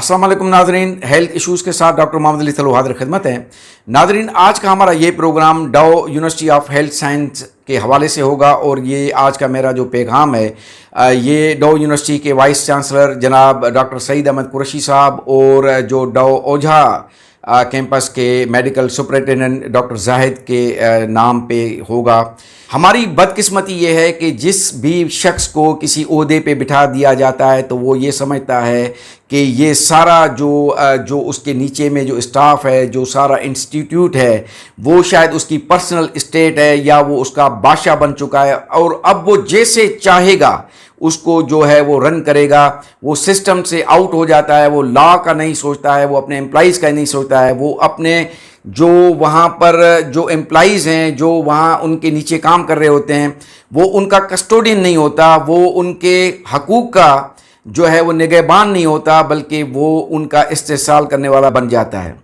अस्सलाम वालेकुम नाजरीन, हेल्थ इश्यूज़ के साथ डॉक्टर मोहम्मद अली तलू हाजिर खिदमत है। नाजरीन, आज का हमारा ये प्रोग्राम डाउ यूनिवर्सिटी ऑफ हेल्थ साइंस के हवाले से होगा और ये आज का मेरा जो पैगाम है ये डाउ यूनिवर्सिटी के वाइस चांसलर जनाब डॉक्टर सईद अहमद कुरैशी साहब और जो डाउ ओझा कैंपस के मेडिकल सुपरिटेंडेंट डॉक्टर जाहिद के नाम पे होगा। हमारी बदकिस्मती ये है कि जिस भी शख्स को किसी ओहदे पे बिठा दिया जाता है तो वो ये समझता है कि ये सारा जो उसके नीचे में जो स्टाफ है, जो सारा इंस्टीट्यूट है, वो शायद उसकी पर्सनल इस्टेट है या वो उसका बादशाह बन चुका है और अब वो जैसे चाहेगा उसको जो है वो रन करेगा। वो सिस्टम से आउट हो जाता है, वो लॉ का नहीं सोचता है, वो अपने एम्प्लॉइज़ का नहीं सोचता है, वो अपने जो वहाँ पर जो एम्प्लॉइज़ हैं, जो वहाँ उनके नीचे काम कर रहे होते हैं, वो उनका कस्टोडियन नहीं होता, वो उनके हकूक़ का जो है वो निगहबान नहीं होता, बल्कि वो उनका इस्तेहसाल करने वाला बन जाता है।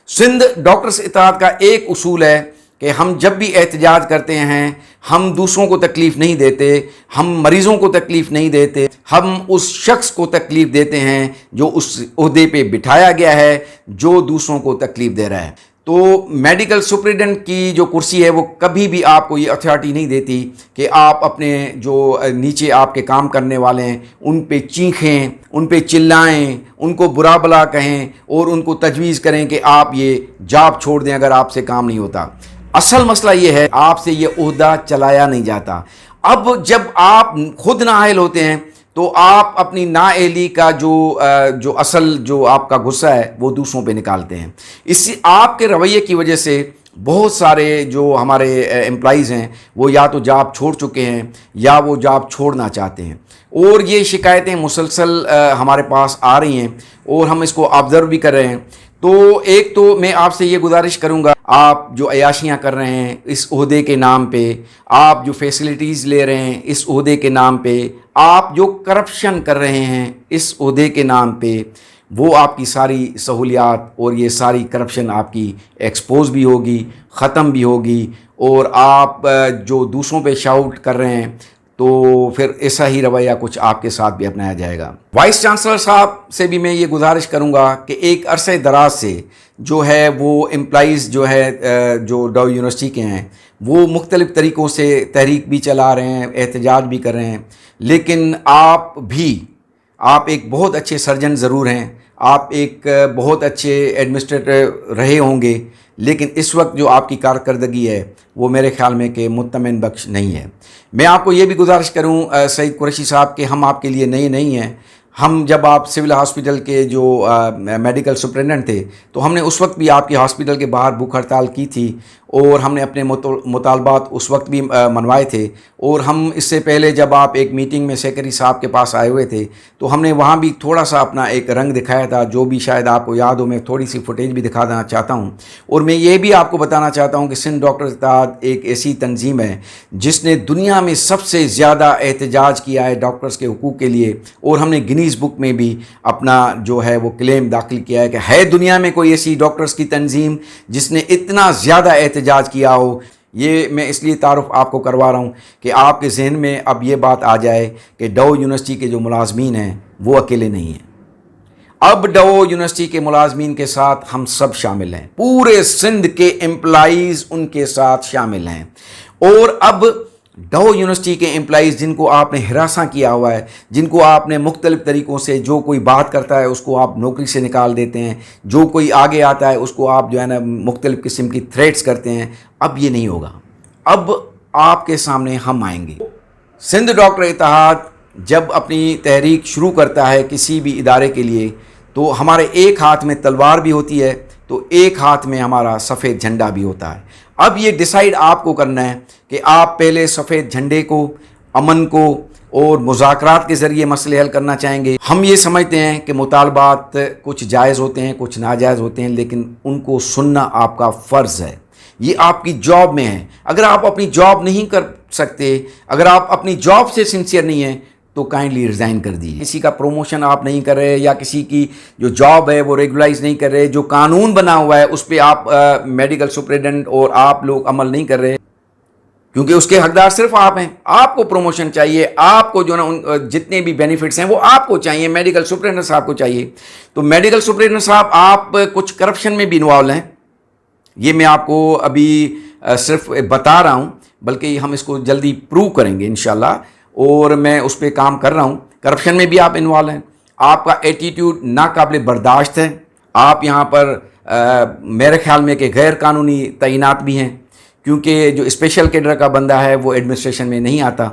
सिंध डॉक्टर्स इत्तेहाद का एक उसूल है कि हम जब भी एहतजाज करते हैं हम दूसरों को तकलीफ़ नहीं देते, हम मरीज़ों को तकलीफ़ नहीं देते, हम उस शख्स को तकलीफ़ देते हैं जो उस ओहदे पे बिठाया गया है, जो दूसरों को तकलीफ़ दे रहा है। तो मेडिकल सुपरिटेंडेंट की जो कुर्सी है वो कभी भी आपको ये अथॉरिटी नहीं देती कि आप अपने जो नीचे आपके काम करने वाले हैं उन पे चीखें, उन पे चिल्लाएं, उनको बुरा भला कहें और उनको तजवीज़ करें कि आप ये जॉब छोड़ दें अगर आपसे काम नहीं होता। असल मसला ये है आपसे ये ओहदा चलाया नहीं जाता। अब जब आप खुद नाअहल होते हैं तो आप अपनी नाअहली का जो असल जो आपका गुस्सा है वो दूसरों पे निकालते हैं। इसी आपके रवैये की वजह से बहुत सारे जो हमारे एम्प्लॉइज़ हैं वो या तो जॉब छोड़ चुके हैं या वो जॉब छोड़ना चाहते हैं और ये शिकायतें मुसलसल हमारे पास आ रही हैं और हम इसको ऑब्ज़र्व भी कर रहे हैं। तो एक तो मैं आपसे ये गुजारिश करूँगा, आप जो अयाशियाँ कर रहे हैं इस ओहदे के नाम पे, आप जो फैसिलिटीज़ ले रहे हैं इस ओहदे के नाम पे, आप जो करप्शन कर रहे हैं इस ओहदे के नाम पे, वो आपकी सारी सहूलियात और ये सारी करप्शन आपकी एक्सपोज भी होगी, ख़त्म भी होगी और आप जो दूसरों पे शाउट कर रहे हैं तो फिर ऐसा ही रवैया कुछ आपके साथ भी अपनाया जाएगा। वाइस चांसलर साहब से भी मैं ये गुजारिश करूँगा कि एक अरसे दराज से जो है वो एम्प्लॉइज़ जो है जो डाउ यूनिवर्सिटी के हैं वो मुख्तलिफ़ तरीक़ों से तहरीक भी चला रहे हैं, एहतजाज भी कर रहे हैं, लेकिन आप एक बहुत अच्छे सर्जन ज़रूर हैं, आप एक बहुत अच्छे एडमिनिस्ट्रेटर रहे होंगे, लेकिन इस वक्त जो आपकी कारकर्दगी है वो मेरे ख़्याल में कि मुत्तमिन बख्श नहीं है। मैं आपको ये भी गुजारिश करूं सईद कुरैशी साहब कि हम आपके लिए नए नहीं हैं। हम जब आप सिविल हॉस्पिटल के जो मेडिकल सुपरिटेंडेंट थे तो हमने उस वक्त भी आपके हॉस्पिटल के बाहर भूख हड़ताल की थी और हमने अपने मुतालबात उस वक्त भी मनवाए थे और हम इससे पहले जब आप एक मीटिंग में सेक्रेटरी साहब के पास आए हुए थे तो हमने वहाँ भी थोड़ा सा अपना एक रंग दिखाया था, जो भी शायद आपको याद हो। मैं थोड़ी सी फुटेज भी दिखा देना चाहता हूँ और मैं ये भी आपको बताना चाहता हूँ कि सिंध डॉक्टर्स इत्तेहाद एक ऐसी तंजीम है जिसने दुनिया में सबसे ज़्यादा एहतजाज किया है डॉक्टर्स के हुकूक़ के लिए और हमने गिनीज़ बुक में भी अपना जो है वो क्लेम दाखिल किया है कि है दुनिया में कोई ऐसी डॉक्टर्स की तंजीम जिसने इतना ज़्यादा एहतजाज किया हो। ये मैं इसलिए तारुफ आपको करवा रहा हूँ कि आपके जहन में अब ये बात आ जाए कि डाउ यूनिवर्सिटी के जो मुलाजमीन हैं वो अकेले नहीं हैं। अब डाउ यूनिवर्सिटी के मुलाजमीन के साथ हम सब शामिल हैं, पूरे सिंध के एम्प्लॉइज़ उनके साथ शामिल हैं और अब डाउ यूनिवर्सिटी के एम्प्लॉइज़ जिनको आपने हिरासा किया हुआ है, जिनको आपने मुख्तलिफ़ तरीक़ों से, जो कोई बात करता है उसको आप नौकरी से निकाल देते हैं, जो कोई आगे आता है उसको आप जो है ना मुख्तलिफ़ किस्म की थ्रेट्स करते हैं, अब ये नहीं होगा। अब आपके सामने हम आएंगे। सिंध डॉक्टर इत्तेहाद जब अपनी तहरीक शुरू करता है किसी भी इदारे के लिए तो हमारे एक हाथ में तलवार भी होती है तो एक हाथ में हमारा सफ़ेद झंडा भी होता है। अब ये डिसाइड आपको करना है कि आप पहले सफ़ेद झंडे को, अमन को और मुज़ाकरात के ज़रिए मसले हल करना चाहेंगे। हम ये समझते हैं कि मुतालबात कुछ जायज़ होते हैं, कुछ नाजायज़ होते हैं, लेकिन उनको सुनना आपका फ़र्ज़ है, ये आपकी जॉब में है। अगर आप अपनी जॉब नहीं कर सकते, अगर आप अपनी जॉब से सिंसियर नहीं हैं तो काइंडली रिज़ाइन कर दीजिए। किसी का प्रमोशन आप नहीं कर रहे या किसी की जो जॉब है वो रेगुलाइज नहीं कर रहे, जो कानून बना हुआ है उस पर आप मेडिकल सुपरिटेंडेंट और आप लोग अमल नहीं कर रहे, क्योंकि उसके हकदार सिर्फ आप हैं। आपको प्रमोशन चाहिए, आपको जो ना उन जितने भी बेनिफिट्स हैं वो आपको चाहिए, मेडिकल सुपरिटेंडेंट साहब को चाहिए। तो मेडिकल सुपरिटेंडेंट साहब आप कुछ करप्शन में भी इन्वॉल्व हैं, ये मैं आपको अभी सिर्फ बता रहा हूँ, बल्कि हम इसको जल्दी प्रूव करेंगे इंशाल्लाह, और मैं उस पर काम कर रहा हूँ। करप्शन में भी आप इन्वॉल्व हैं, आपका एटीट्यूड नाकाबिल बर्दाश्त है। आप यहाँ पर मेरे ख्याल में कि गैर कानूनी तैनात भी हैं, क्योंकि जो स्पेशल कैडर का बंदा है वो एडमिनिस्ट्रेशन में नहीं आता।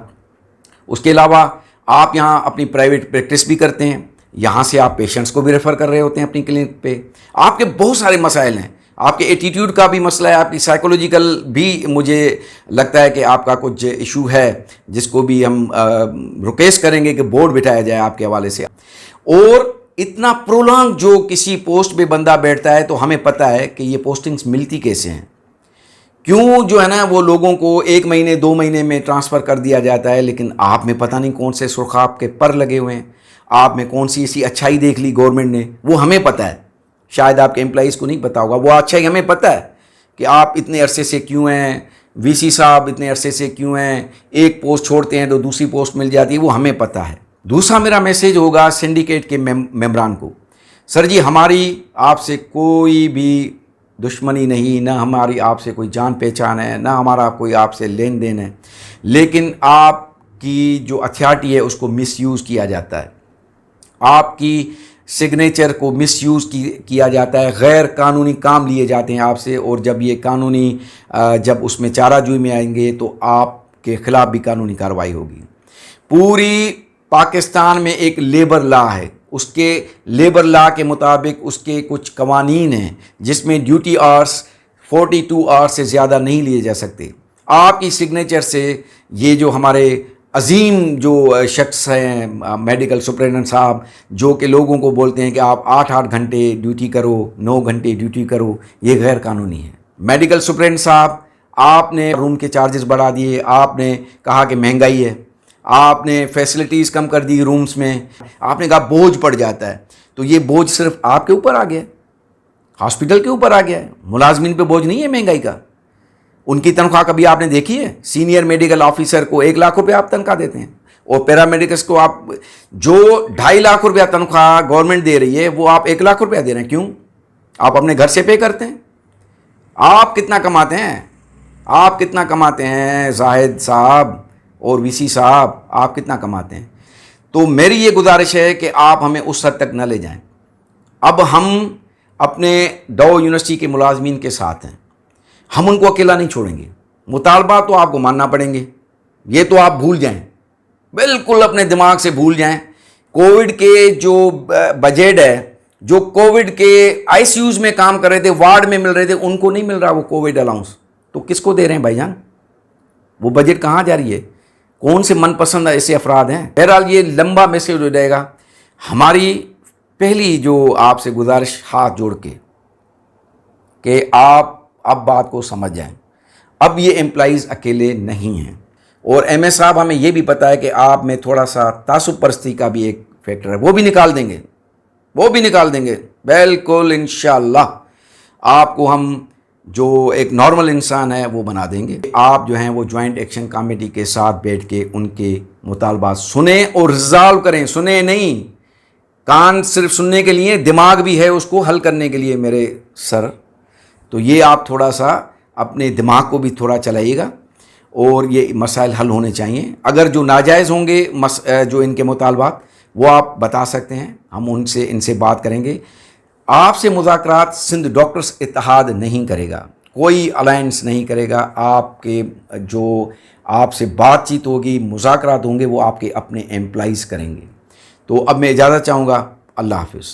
उसके अलावा आप यहाँ अपनी प्राइवेट प्रैक्टिस भी करते हैं, यहाँ से आप पेशेंट्स को भी रेफ़र कर रहे होते हैं अपनी क्लिनिक पे। आपके बहुत सारे मसाइल हैं, आपके एटीट्यूड का भी मसला है, आपकी साइकोलॉजिकल भी मुझे लगता है कि आपका कुछ इशू है, जिसको भी हम रिक्वेस्ट करेंगे कि बोर्ड बिठाया जाए आपके हवाले से। और इतना प्रोलॉन्ग जो किसी पोस्ट पे बंदा बैठता है, तो हमें पता है कि ये पोस्टिंग्स मिलती कैसे हैं, क्यों जो है ना वो लोगों को 1 महीने 2 महीने में ट्रांसफ़र कर दिया जाता है। लेकिन आप में पता नहीं कौन से सुरखाब के पर लगे हुए हैं, आप में कौन सी ऐसी अच्छाई देख ली गवर्नमेंट ने, वो हमें पता है, शायद आपके एम्प्लॉइज़ को नहीं पता होगा। वो अच्छाई हमें पता है कि आप इतने अरसे से क्यों हैं, वीसी साहब इतने अरसे से क्यों हैं, एक पोस्ट छोड़ते हैं तो दूसरी पोस्ट मिल जाती है, वो हमें पता है। दूसरा मेरा मैसेज होगा सिंडिकेट के मेंबरान को, सर जी हमारी आपसे कोई भी दुश्मनी नहीं, ना हमारी आपसे कोई जान पहचान है, ना हमारा कोई आपसे लेन देन है, लेकिन आपकी जो अथॉरिटी है उसको मिसयूज़ किया जाता है, आपकी सिग्नेचर को मिसयूज़ किया जाता है, गैर कानूनी काम लिए जाते हैं आपसे। और जब ये कानूनी जब उसमें चाराजोई में आएंगे तो आपके ख़िलाफ़ भी कानूनी कार्रवाई होगी। पूरी पाकिस्तान में एक लेबर लॉ है, उसके लेबर लॉ के मुताबिक उसके कुछ कवानीन हैं जिसमें ड्यूटी आवर्स 42 आवर्स से ज़्यादा नहीं लिए जा सकते। आपकी सिग्नेचर से ये जो हमारे अजीम जो शख्स हैं मेडिकल सुपरिटेंडेंट साहब, जो कि लोगों को बोलते हैं कि आप 8-8 घंटे ड्यूटी करो, 9 घंटे ड्यूटी करो, ये गैर कानूनी है। मेडिकल सुपरिटेंडेंट साहब, आपने रूम के चार्जेस बढ़ा दिए, आपने कहा कि महंगाई है, आपने फैसिलिटीज़ कम कर दी रूम्स में, आपने कहा बोझ पड़ जाता है। तो ये बोझ सिर्फ आपके ऊपर आ गया, हॉस्पिटल के ऊपर आ गया है, मुलाजमीन पे बोझ नहीं है महंगाई का। उनकी तनख्वाह कभी आपने देखी है? सीनियर मेडिकल ऑफिसर को 1 लाख रुपये आप तनख्वाह देते हैं, और पैरामेडिकल्स को आप जो 2.5 लाख रुपया तनख्वाह गवर्नमेंट दे रही है वो आप 1 लाख रुपया दे रहे हैं। क्यों? आप अपने घर से पे करते हैं। आप कितना कमाते हैं? आप कितना कमाते हैं जाहिद साहब और वीसी साहब, आप कितना कमाते हैं? तो मेरी ये गुजारिश है कि आप हमें उस हद तक न ले जाएं। अब हम अपने डॉ यूनिवर्सिटी के मुलाजमीन के साथ हैं, हम उनको अकेला नहीं छोड़ेंगे। मुतालबा तो आपको मानना पड़ेंगे, ये तो आप भूल जाएं, बिल्कुल अपने दिमाग से भूल जाएं। कोविड के जो बजट है, जो कोविड के आईसीयूज़ में काम कर रहे थे, वार्ड में मिल रहे थे, उनको नहीं मिल रहा वो कोविड अलाउंस, तो किसको दे रहे हैं भाईजान? वो बजट कहाँ जा रही है? कौन से मनपसंद ऐसे अफराद हैं? बहरहाल ये लंबा मैसेज हो जाएगा। हमारी पहली जो आपसे गुजारिश हाथ जोड़ के कि आप अब बात को समझ जाएं, अब ये एम्प्लॉइज़ अकेले नहीं हैं। और एमएस साहब, हमें ये भी पता है कि आप में थोड़ा सा तासुब परस्ती का भी एक फैक्टर है, वो भी निकाल देंगे, वो भी निकाल देंगे बिल्कुल इंशाअल्लाह। आपको हम जो एक नॉर्मल इंसान है वो बना देंगे। आप जो हैं वो जॉइंट एक्शन कमेटी के साथ बैठ के उनके मुतालबात सुने और रिजॉल्व करें। सुने नहीं, कान सिर्फ सुनने के लिए, दिमाग भी है उसको हल करने के लिए मेरे सर। तो ये आप थोड़ा सा अपने दिमाग को भी थोड़ा चलाइएगा और ये मसाइल हल होने चाहिए। अगर जो नाजायज़ होंगे जो इनके मुतालबात, वो आप बता सकते हैं, हम इनसे बात करेंगे। आपसे मुज़ाकरात सिंध डॉक्टर्स इत्तेहाद नहीं करेगा, कोई अलायंस नहीं करेगा। आपके जो आपसे बातचीत होगी, मुज़ाकरात होंगे, वो आपके अपने एम्प्लॉइज़ करेंगे। तो अब मैं इजाज़त चाहूँगा। अल्लाह हाफ़िज़।